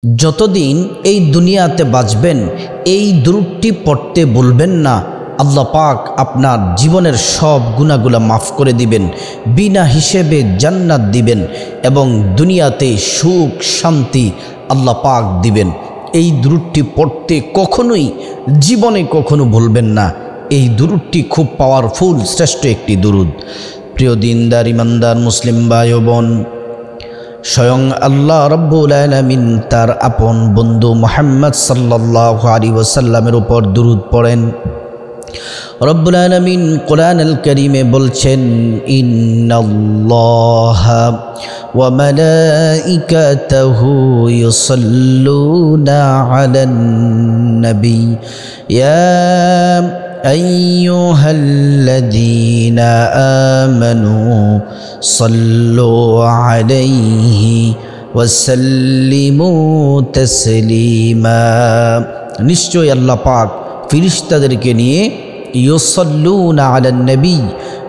যতদিন এই দুনিয়াতে বাঁচবেন এই দুরূদটি পড়তে ভুলবেন না। আল্লাহ পাক আপনার জীবনের সব গুনাহগুলো মাফ করে দিবেন, বিনা হিসেবে জান্নাত দিবেন এবং দুনিয়াতে সুখ শান্তি আল্লাহ পাক দিবেন। এই দুরূদটি পড়তে কখনোই জীবনে কখনো ভুলবেন না। এই দুরূদটি খুব পাওয়ারফুল, শ্রেষ্ঠ একটি দুরূদ। প্রিয় দিনদার ইমানদার মুসলিম ভাই ও বোন, স্বয়ং আল্লাহ রাব্বুল আলামিন তার আপন বন্ধু মুহাম্মদ সাল্লাল্লাহু আলাইহি ওয়াসাল্লামের উপর দুরূদ পড়েন। রব্বুল আলামিন কোরআনুল কারীমে বলছেন, ইন্নাল্লাহা ওয়া মালাইকাতাহু ইউসাল্লুনা আলান নবী ইয়া আইয়ুহাল্লাযীনা আমানু সাল্লু আলাইহি ওয়া সাল্লিমু তাসলিমা। নিশ্চয় আল্লাহ পাক ফেরেশতাদেরকে নিয়ে ইউসাল্লুনা আলান নবী,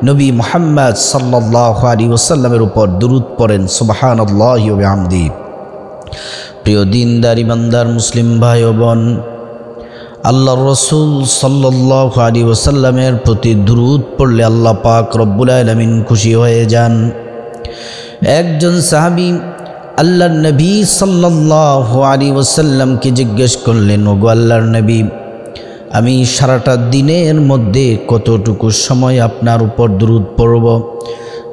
নবী মুহাম্মদ সাল্লাল্লাহু আলাইহি ওয়াসাল্লামের উপর দুরূদ পড়েন। সুবহানাল্লাহি ওয়া বিহামদিহি। প্রিয় দিনদার ইমানদার মুসলিম ভাই ও বোন, আল্লাহর রাসূল সাল্লাল্লাহু আলাইহি ওয়াসাল্লামের প্রতি দুরূদ পড়লে আল্লাহ পাক রব্বুল আলামিন খুশি হয়ে যান। একজন সাহাবী আল্লাহর নবী সাল্লাল্লাহু আলাইহি ওয়াসাল্লামকে জিজ্ঞেস করলেন, ওগো আল্লাহর নবী, আমি সারাটা দিনের মধ্যে কতটুকু সময় আপনার উপর দুরূদ পড়ব?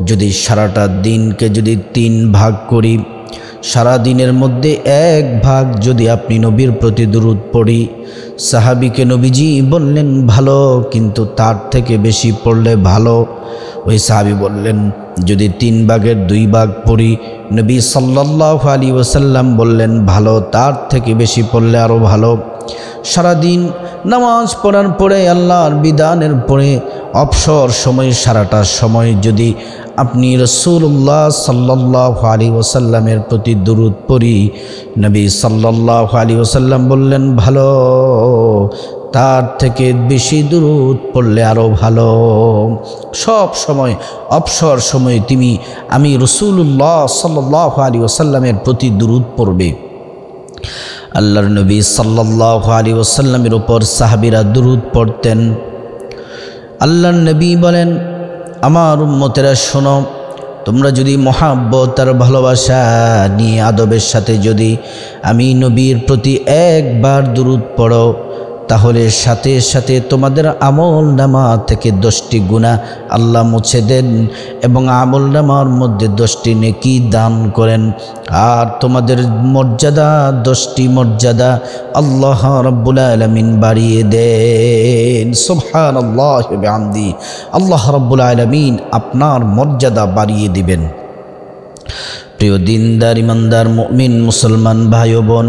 যদি সারাটা দিনকে যদি 3 ভাগ করি, সারা দিনের মধ্যে 1 ভাগ যদি আপনি নবীর প্রতি দুরূদ পড়ি। সাহাবীকে নবীজি বললেন, ভালো, কিন্তু তার থেকে বেশি পড়লে ভালো। ওই সাহাবী বললেন, যদি 3 ভাগের 2 ভাগ পড়ি। নবী সাল্লাল্লাহু আলাইহি ওয়াসাল্লাম বললেন, ভালো, তার থেকে বেশি পড়লে আরও ভালো। সারাদিন নামাজ পড়ার পরে, আল্লাহর বিধানের পরে অবসর সময় সারাটা সময় যদি আপনি রাসূলুল্লাহ সাল্লাল্লাহু আলাইহি ওয়াসাল্লামের প্রতি দুরূদ পড়ি, নবী সাল্লাল্লাহু আলাইহি ওয়াসাল্লাম বললেন, ভালো, তার থেকে বেশি দুরূদ পড়লে আরও ভালো। সব সময় অবসর সময় আমি রাসূলুল্লাহ সাল্লাল্লাহু আলাইহি ওয়াসাল্লামের প্রতি দুরূদ পড়বে। আল্লাহর নবী সাল্লাল্লাহু আলাইহি ওয়াসাল্লামের উপর সাহাবীরা দুরূদ পড়তেন। আল্লাহর নবী বলেন, আমার উম্মতেরা শোনো, তোমরা যদি মহাব্বত আর ভালোবাসা নিয়ে আদবের সাথে যদি আমি নবীর প্রতি 1 বার দুরূদ পড়ো, তাহলে সাথে সাথে তোমাদের আমলনামা থেকে 10টি গুনাহ আল্লাহ মুছে দেন এবং আমলনামার মধ্যে 10টি নেকি দান করেন। আর তোমাদের মর্যাদা 10টি মর্যাদা আল্লাহ রাব্বুল আলামিন বাড়িয়ে দেন। সুবহানাল্লাহি ওয়া বিহামদিহি। আল্লাহ রাব্বুল আলামিন আপনার মর্যাদা বাড়িয়ে দিবেন। প্রিয় দিনদার ইমানদার মুমিন মুসলমান ভাই ও বোন,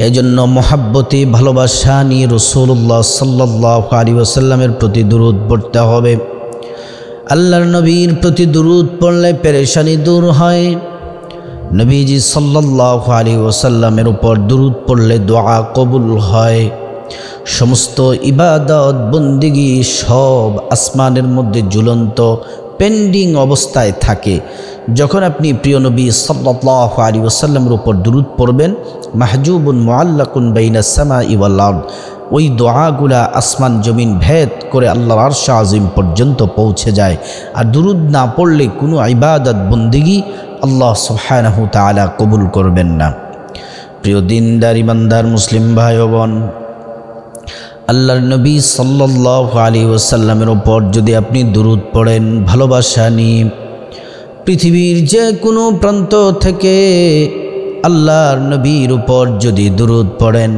এজন্য মহাব্বতে ভালোবাসা নিয়ে রাসূলুল্লাহ সাল্লাল্লাহু আলাইহি ওয়াসাল্লামের প্রতি দুরূদ পড়তে হবে। আল্লাহর নবীর প্রতি দুরূদ পড়লে পেরেশানি দূর হয়। নবীজি সাল্লাল্লাহু আলাইহি ওয়াসাল্লামের উপর দুরূদ পড়লে দোয়া কবুল হয়। সমস্ত ইবাদত বন্দেগী সব আসমানের মধ্যে ঝুলন্ত পেন্ডিং অবস্থায় থাকে। যখন আপনি প্রিয় নবী সাল্লাল্লাহু আলাইহি ওয়াসাল্লামের উপর দুরূদ পড়বেন, মাহজুবুন মুআল্লাকুন বাইনাস সামাই ওয়াল আরদ, ওই দোয়াগুলা আসমান জমিন ভেদ করে আল্লাহর আরশ আজিম পর্যন্ত পৌঁছে যায়। আর দুরূদ না পড়লে কোনো ইবাদত বন্দেগী আল্লাহ সুবহানাহু ওয়া তাআলা কবুল করবেন না। প্রিয় দিনদার ইমানদার মুসলিম ভাই ও বোন, আল্লাহর নবী সাল্লাল্লাহু আলাইহি ওয়াসাল্লামের উপর যদি আপনি দুরূদ পড়েন ভালোবাসা নিয়ে, পৃথিবীর যে কোনো প্রান্ত থেকে আল্লাহর নবীর উপর যদি দুরূদ পড়েন,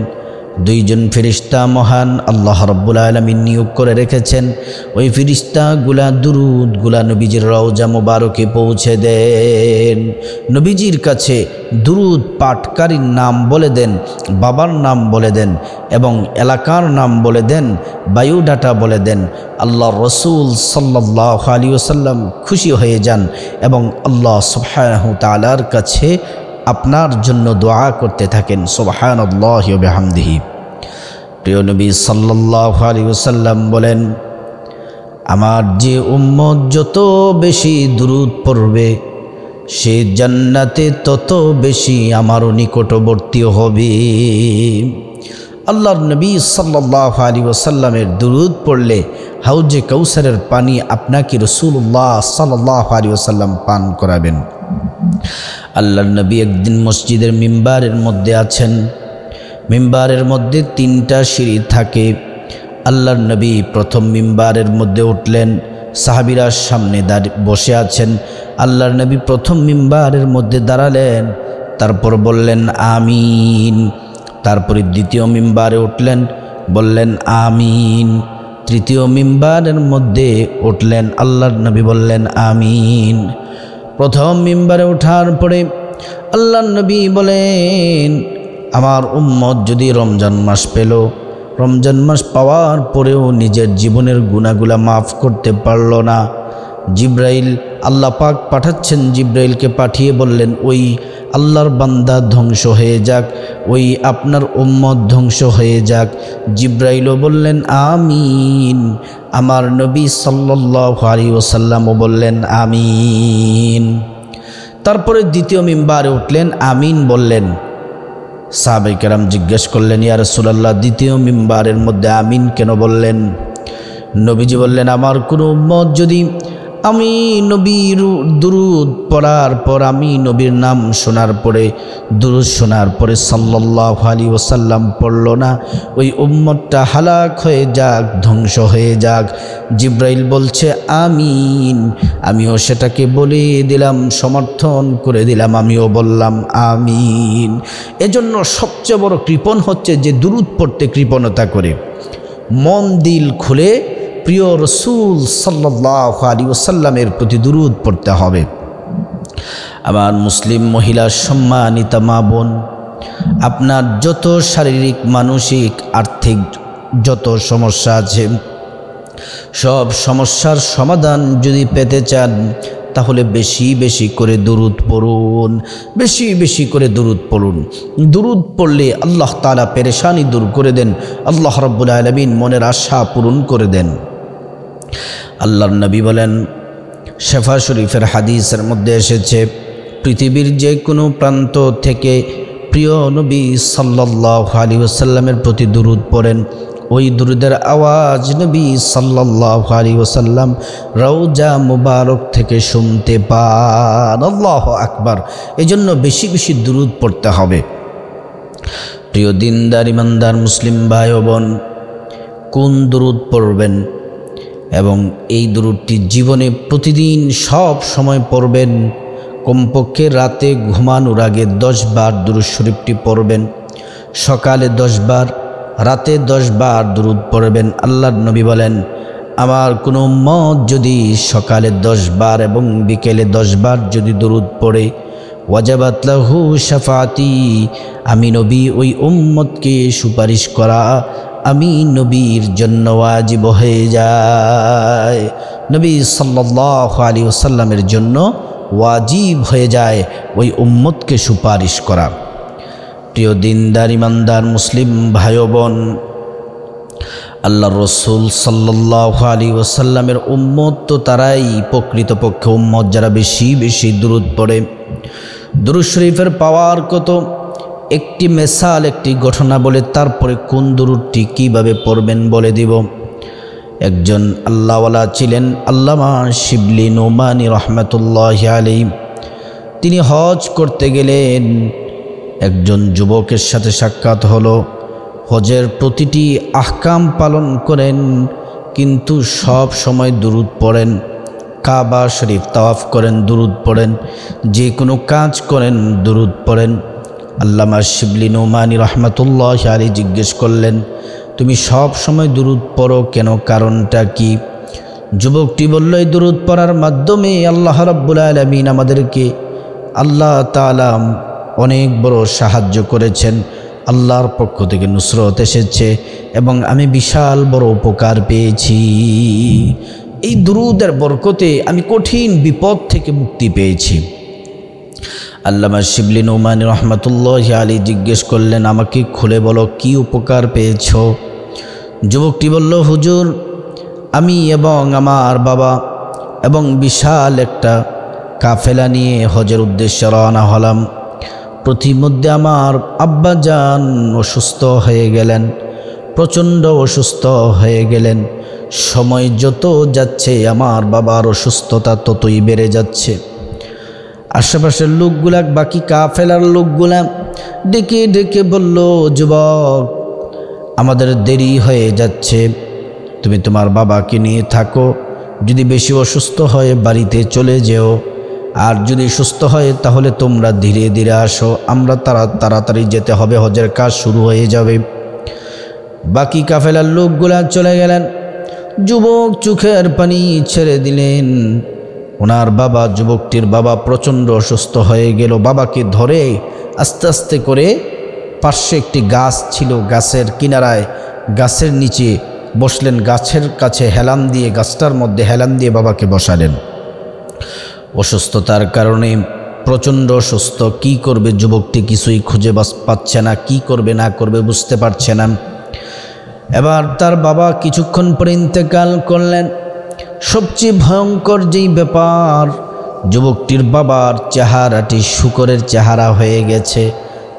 2 জন ফেরেশতা মহান আল্লাহ রাব্বুল আলামিন নিয়োগ করে রেখেছেন। ওই ফেরেশতাগুলা দুরূদগুলা নবীজির রওজা মুবারকে পৌঁছে দেন। নবীজির কাছে দুরূদ পাঠকারীর নাম বলে দেন, বাবার নাম বলে দেন এবং এলাকার নাম বলে দেন, বায়োডাটা বলে দেন। আল্লাহর রাসূল সাল্লাল্লাহু আলাইহি ওয়াসাল্লাম খুশি হয়ে যান এবং আল্লাহ সুবহানাহু ওয়া তাআলার কাছে আপনার জন্য দোয়া করতে থাকেন। সুবহানাল্লাহি ওয়া বিহামদিহি। প্রিয় নবী সাল্লাল্লাহু আলাইহি ওয়াসাল্লাম বলেন, আমার যে উম্মত যত বেশি দুরূদ পড়বে সে জান্নাতে তত বেশি আমারও নিকটবর্তী হবে। আল্লাহর নবী সাল্লাল্লাহু আলাইহি ওয়াসাল্লামের দুরূদ পড়লে হাউজে কাউসারের পানি আপনাকে রাসূলুল্লাহ সাল্লাল্লাহু আলাইহি ওয়াসাল্লাম পান করাবেন। আল্লাহর নবী একদিন মসজিদের মিম্বারের মধ্যে আছেন। মিম্বারের মধ্যে 3টা সিঁড়ি থাকে। আল্লাহর নবী প্রথম মিম্বারের মধ্যে উঠলেন, সাহাবীরা সামনে বসে আছেন। আল্লাহর নবী প্রথম মিম্বারের মধ্যে দাঁড়ালেন, তারপর বললেন আমিন। তারপরে দ্বিতীয় মিম্বারে উঠলেন, বললেন আমিন। তৃতীয় মিম্বারের মধ্যে উঠলেন, আল্লাহর নবী বললেন আমিন। প্রথম মিম্বারে ওঠার পরে আল্লাহর নবী বলেন, আমার উম্মত যদি রমজান মাস পেল, রমজান মাস পাওয়ার পরেও নিজের জীবনের গুনাহগুলা মাফ করতে পারল না, জিব্রাইল আল্লাহ পাক পাঠাচ্ছেন। জিব্রাইলকে পাঠিয়ে বললেন, ওই আল্লাহর বান্দা ধ্বংস হয়ে যাক, ওই আপনার উম্মত ধ্বংস হয়ে যাক। জিব্রাইলও বললেন আমিন। আমার নবী সাল্লাল্লাহু আলাইহি ওয়াসাল্লামও বললেন আমিন। তারপরে দ্বিতীয় মিম্বারে উঠলেন, আমিন বললেন। সাহাবায়ে কেরাম জিজ্ঞেস করলেন, ইয়া রাসূলুল্লাহ, দ্বিতীয় মিম্বারের মধ্যে আমিন কেন বললেন? নবীজি বললেন, আমার কোনো উম্মত যদি আমি নবীর দুরূদ পড়ার পর, আমি নবীর নাম শোনার পরে, দুরূদ শোনার পরে সাল্লাল্লাহু আলাইহি ওয়াসাল্লাম পড়ল না, ওই উম্মতটা হালাক হয়ে যাক, ধ্বংস হয়ে যাক। জিব্রাইল বলছে আমিন। আমিও সেটাকে বলে দিলাম, সমর্থন করে দিলাম, আমিও বললাম আমিন। এজন্য সবচেয়ে বড় কৃপণ হচ্ছে যে দুরূদ পড়তে কৃপণতা করে। মন দিল খুলে প্রিয় রসুল সাল্লাল্লাহু আলাইহি ওয়াসাল্লামের প্রতি দুরূদ পড়তে হবে। আমার মুসলিম মহিলা সম্মানিতা মা বোন, আপনার যত শারীরিক, মানসিক, আর্থিক যত সমস্যা আছে, সব সমস্যার সমাধান যদি পেতে চান, তাহলে বেশি বেশি করে দুরূদ পড়ুন, বেশি বেশি করে দুরূদ পড়ুন। দুরূদ পড়লে আল্লাহ তাআলা পেরেশানি দূর করে দেন, আল্লাহ রাব্বুল আলামিন মনের আশা পূরণ করে দেন। আল্লাহর নবী বলেন, শেফা শরীফের হাদিসের মধ্যে এসেছে, পৃথিবীর যে কোনো প্রান্ত থেকে প্রিয় নবী সাল্লাল্লাহু আলাইহি ওয়াসাল্লামের প্রতি দুরূদ পড়েন, ওই দুরূদের আওয়াজ নবী সাল্লাল্লাহু আলাইহি ওয়াসাল্লাম রওজা মুবারক থেকে শুনতে পান। আল্লাহু আকবার। এজন্য বেশি বেশি দুরূদ পড়তে হবে। প্রিয় দিনদার ইমানদার মুসলিম ভাই ও বোন, কোন দুরূদ পড়বেন এবং এই দুরূদটি জীবনে প্রতিদিন সব সময় পড়বেন। কমপক্ষে রাতে ঘুমানোর আগে 10 বার দুরূদ শরীফটি পড়বেন, সকালে 10 বার, রাতে 10 বার দুরূদ পড়বেন। আল্লাহর নবী বলেন, আমার কোনো উম্মত যদি সকালে 10 বার এবং বিকেলে 10 বার যদি দুরূদ পড়ে, ওয়াজাবাত লাহু শাফাআতি, আমি নবী ওই উম্মতকে সুপারিশ করা আমি নবীর জন্য ওয়াজিব হয়ে যায়। নবী সাল্লাল্লাহু আলাইহি ওয়াসাল্লামের জন্য ওয়াজিব হয়ে যায় ওই উম্মতকে সুপারিশ করা। প্রিয় দিনদার ইমানদার মুসলিম ভাই বোন, আল্লাহর রাসূল সাল্লাল্লাহু আলাইহি ওয়াসাল্লামের উম্মত তো তারাই প্রকৃতপক্ষে উম্মত যারা বেশি বেশি দুরূদ পড়ে। দুরূদ শরীফের পাওয়ার কত, একটি মিসাল, একটি ঘটনা বলে তারপরে কোন দুরূদটি কিভাবে পড়বেন বলে দিব। একজন আল্লাহওয়ালা ছিলেন আল্লামা শিবলি নোমানী রহমাতুল্লাহি আলাইহি। তিনি হজ করতে গেলেন, একজন যুবকের সাথে সাক্ষাৎ হলো। হজের প্রতিটি আহকাম পালন করেন, কিন্তু সব সময় দুরূদ পড়েন। কাবা শরীফ তাওয়াফ করেন, দুরূদ পড়েন, যে কোনো কাজ করেন দুরূদ পড়েন। আল্লামা শিবলি নোমানী রহমাতুল্লাহি আলাইহি জিজ্ঞেস করলেন, তুমি সব সময় দুরূদ পড়ো কেন, কারণটা কি? যুবকটি বলল, এই দুরূদ পড়ার মাধ্যমে আল্লাহ রাব্বুল আলামিন আমাদেরকে, আল্লাহ তাআলা অনেক বড় সাহায্য করেছেন, আল্লাহর পক্ষ থেকে নুসরত এসেছে এবং আমি বিশাল বড় উপকার পেয়েছি। এই দুরূদের বরকতে আমি কঠিন বিপদ থেকে মুক্তি পেয়েছি। আল্লামা শিবলি নোমানী রহমাতুল্লাহি আলাইহি জিজ্ঞেস করলেন, আমাকে খুলে বলো কি উপকার পেয়েছ? যুবকটি বলল, হুজুর, আমি এবং আমার বাবা এবং বিশাল একটা কাফেলা নিয়ে হজের উদ্দেশ্যে রওনা হলাম। প্রতিমধ্যে আমার আব্বাজান অসুস্থ হয়ে গেলেন, প্রচণ্ড অসুস্থ হয়ে গেলেন। সময় যত যাচ্ছে আমার বাবার অসুস্থতা ততই বেড়ে যাচ্ছে। আশেপাশের লোকগুলা, বাকি কাফেলার লোকগুলা ডেকে ডেকে বলল, যুবক, আমাদের দেরি হয়ে যাচ্ছে, তুমি তোমার বাবাকে নিয়ে থাকো, যদি বেশি অসুস্থ হয় বাড়িতে চলে যেও, আর যদি সুস্থ হয় তাহলে তোমরা ধীরে ধীরে আসো, আমরা তাড়াতাড়ি যেতে হবে, হজের কাজ শুরু হয়ে যাবে। বাকি কাফেলার লোকগুলা চলে গেলেন। যুবক চোখের পানি ছেড়ে দিলেন। ওনার বাবা, যুবকটির বাবা প্রচণ্ড অসুস্থ হয়ে গেল। বাবাকে ধরে আস্তে আস্তে করে পাশে একটি গাছ ছিল, গাছের কিনারায়, গাছের নিচে বসলেন, গাছের কাছে হেলান দিয়ে, গাছটার মধ্যে হেলান দিয়ে বাবাকে বসালেন। অসুস্থতার কারণে প্রচণ্ড অসুস্থ, কি করবে যুবকটি কিছুই খুঁজে পাচ্ছে না, কি করবে না করবে বুঝতে পারছে না। এবার তার বাবা কিছুক্ষণ পরে ইন্তেকাল করলেন। সবচেয়ে ভয়ঙ্কর যেই ব্যাপার, যুবকটির বাবার চেহারাটি শূকরের চেহারা হয়ে গেছে।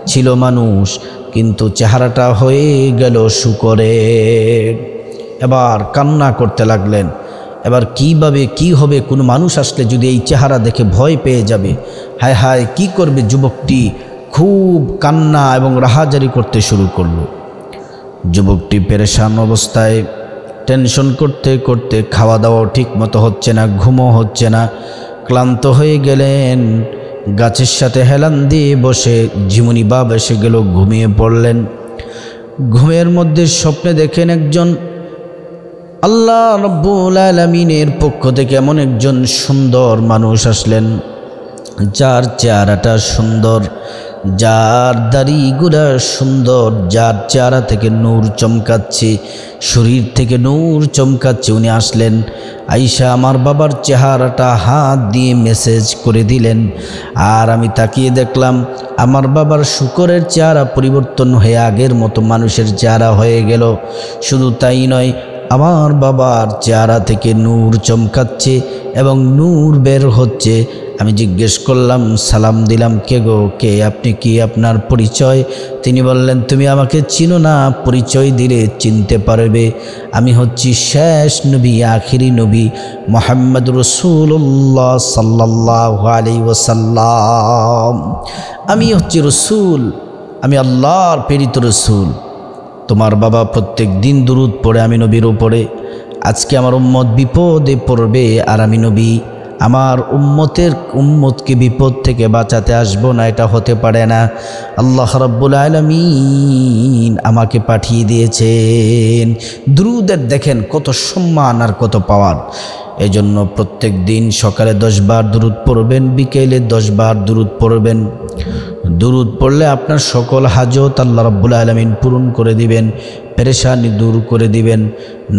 ছিল মানুষ, কিন্তু চেহারাটা হয়ে গেল শূকরের। এবার কান্না করতে লাগলেন। এবার কিভাবে কি হবে, কোনো মানুষ আসলে যদি এই চেহারা দেখে ভয় পেয়ে যাবে, হায় হায় কি করবে। যুবকটি খুব কান্না এবং রাহাজারি করতে শুরু করলো। যুবকটি পেরেশান অবস্থায়, টেনশন করতে করতে খাওয়া দাওয়াও ঠিক মতো হচ্ছে না, ঘুমও হচ্ছে না, ক্লান্ত হয়ে গেলেন। গাছের সাথে হেলান দিয়ে বসে ঝিমুনি ভাব এসে গেল, ঘুমিয়ে পড়লেন। ঘুমের মধ্যে স্বপ্নে দেখেন একজন আল্লাহ রব্বুল আলামিনের পক্ষ থেকে এমন একজন সুন্দর মানুষ আসলেন, যার চেহারাটা সুন্দর, যার দাড়িগুলা সুন্দর, যার চেহারা থেকে নূর চমকাচ্ছে, শরীর থেকে নূর চমকাচ্ছে। উনি আসলেন, আইসা আমার বাবার চেহারাটা হাত দিয়ে মেসেজ করে দিলেন। আর আমি তাকিয়ে দেখলাম আমার বাবার শূকরের চেহারা পরিবর্তন হয়ে আগের মতো মানুষের চেহারা হয়ে গেল। শুধু তাই নয়, আমার বাবার চেহারা থেকে নূর চমকাচ্ছে এবং নূর বের হচ্ছে। আমি জিজ্ঞেস করলাম, সালাম দিলাম, কে গো, কে আপনি, কি আপনার পরিচয়? তিনি বললেন, তুমি আমাকে চিনো না, পরিচয় দিলে চিনতে পারবে। আমি হচ্ছি শেষ নবী, আখিরি নবী মুহাম্মদ রাসূলুল্লাহ সাল্লাল্লাহু আলাইহি ওয়াসাল্লাম। আমি হচ্ছি রসুল, আমি আল্লাহর প্রেরিত রসুল। তোমার বাবা প্রত্যেক দিন দুরূদ পড়ে আমি নবীর উপরে। আজকে আমার উম্মত বিপদে পড়বে, আর আমি নবী আমার উম্মতকে বিপদ থেকে বাঁচাতে আসবো না, এটা হতে পারে না। আল্লাহ রাব্বুল আলামিন আমাকে পাঠিয়ে দিয়েছেন। দুরূদের দেখেন কত সম্মান আর কত পাওয়ার। এজন্য প্রত্যেক দিন সকালে 10 বার দুরূদ পড়বেন, বিকেলে 10 বার দুরূদ পড়বেন। দুরূদ পড়লে আপনার সকল হাজত আল্লাহ রাব্বুল আলামিন পূরণ করে দিবেন, পেরেশানি দূর করে দিবেন।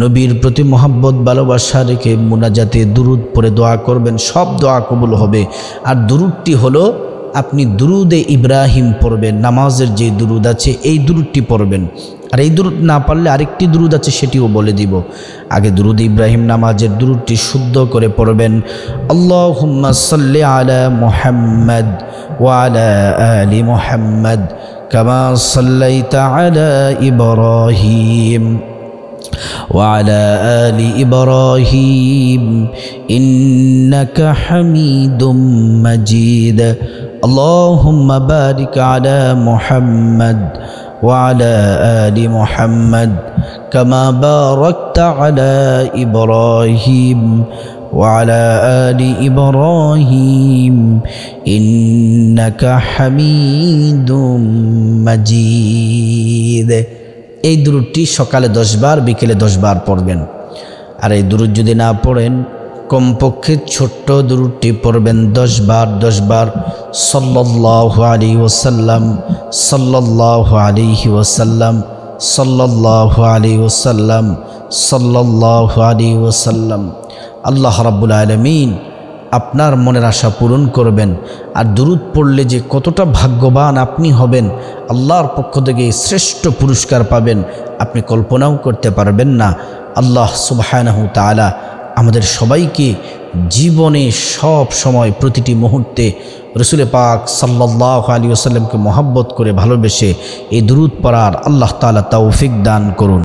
নবীর প্রতি মহব্বত ভালোবাসা রেখে মুনাজাতে দুরূদ পড়ে দোয়া করবেন, সব দোয়া কবুল হবে। আর দুরূদটি হলো, আপনি দুরূদে ইব্রাহিম পড়বেন, নামাজের যে দুরূদ আছে এই দুরূদটি পড়বেন। আর এই দুরূদ না পারলে আরেকটি দুরূদ আছে, সেটিও বলে দিব। আগে দুরূদ ইব্রাহিম নামাজের দুরূদটি শুদ্ধ করে পড়বেন। আল্লাহুম্মা সাল্লি আলা মুহাম্মদ ওয়া আলা আলি মুহাম্মদ কামা সাল্লাইতা আলা ইব্রাহিম وعلى آل إبراهيم إنك حميد مجيد اللهم بارك على محمد وعلى آل محمد كما باركت على إبراهيم وعلى آل إبراهيم إنك حميد مجيد। এই দুরূদটি সকালে 10 বার, বিকেলে 10 বার পড়বেন। আর এই দুরূদ যদি না পড়েন, কমপক্ষে ছোট্ট দুরূদটি পড়বেন 10 বার 10 বার। সাল্লাল্লাহু আলাইহি ওয়াসাল্লাম, সাল্লাল্লাহু আলাইহি ওয়াসাল্লাম, সাল্লাল্লাহু আলাইহি ওয়াসাল্লাম, সাল্লাল্লাহু আলাইহি ওয়াসাল্লাম। আল্লাহ রাব্বুল আলামিন আপনার মনের আশা পূরণ করবেন। আর দুরূদ পড়লে যে কতটা ভাগ্যবান আপনি হবেন, আল্লাহর পক্ষ থেকে শ্রেষ্ঠ পুরস্কার পাবেন, আপনি কল্পনাও করতে পারবেন না। আল্লাহ সুবহানাহু তাআলা আমাদের সবাইকে জীবনে সব সময় প্রতিটি মুহূর্তে রসুল পাক সাল্লাল্লাহু আলাইহি ওয়াসাল্লামকে মহব্বত করে ভালোবেসে এই দুরূদ পড়ার আল্লাহ তাআলা তৌফিক দান করুন।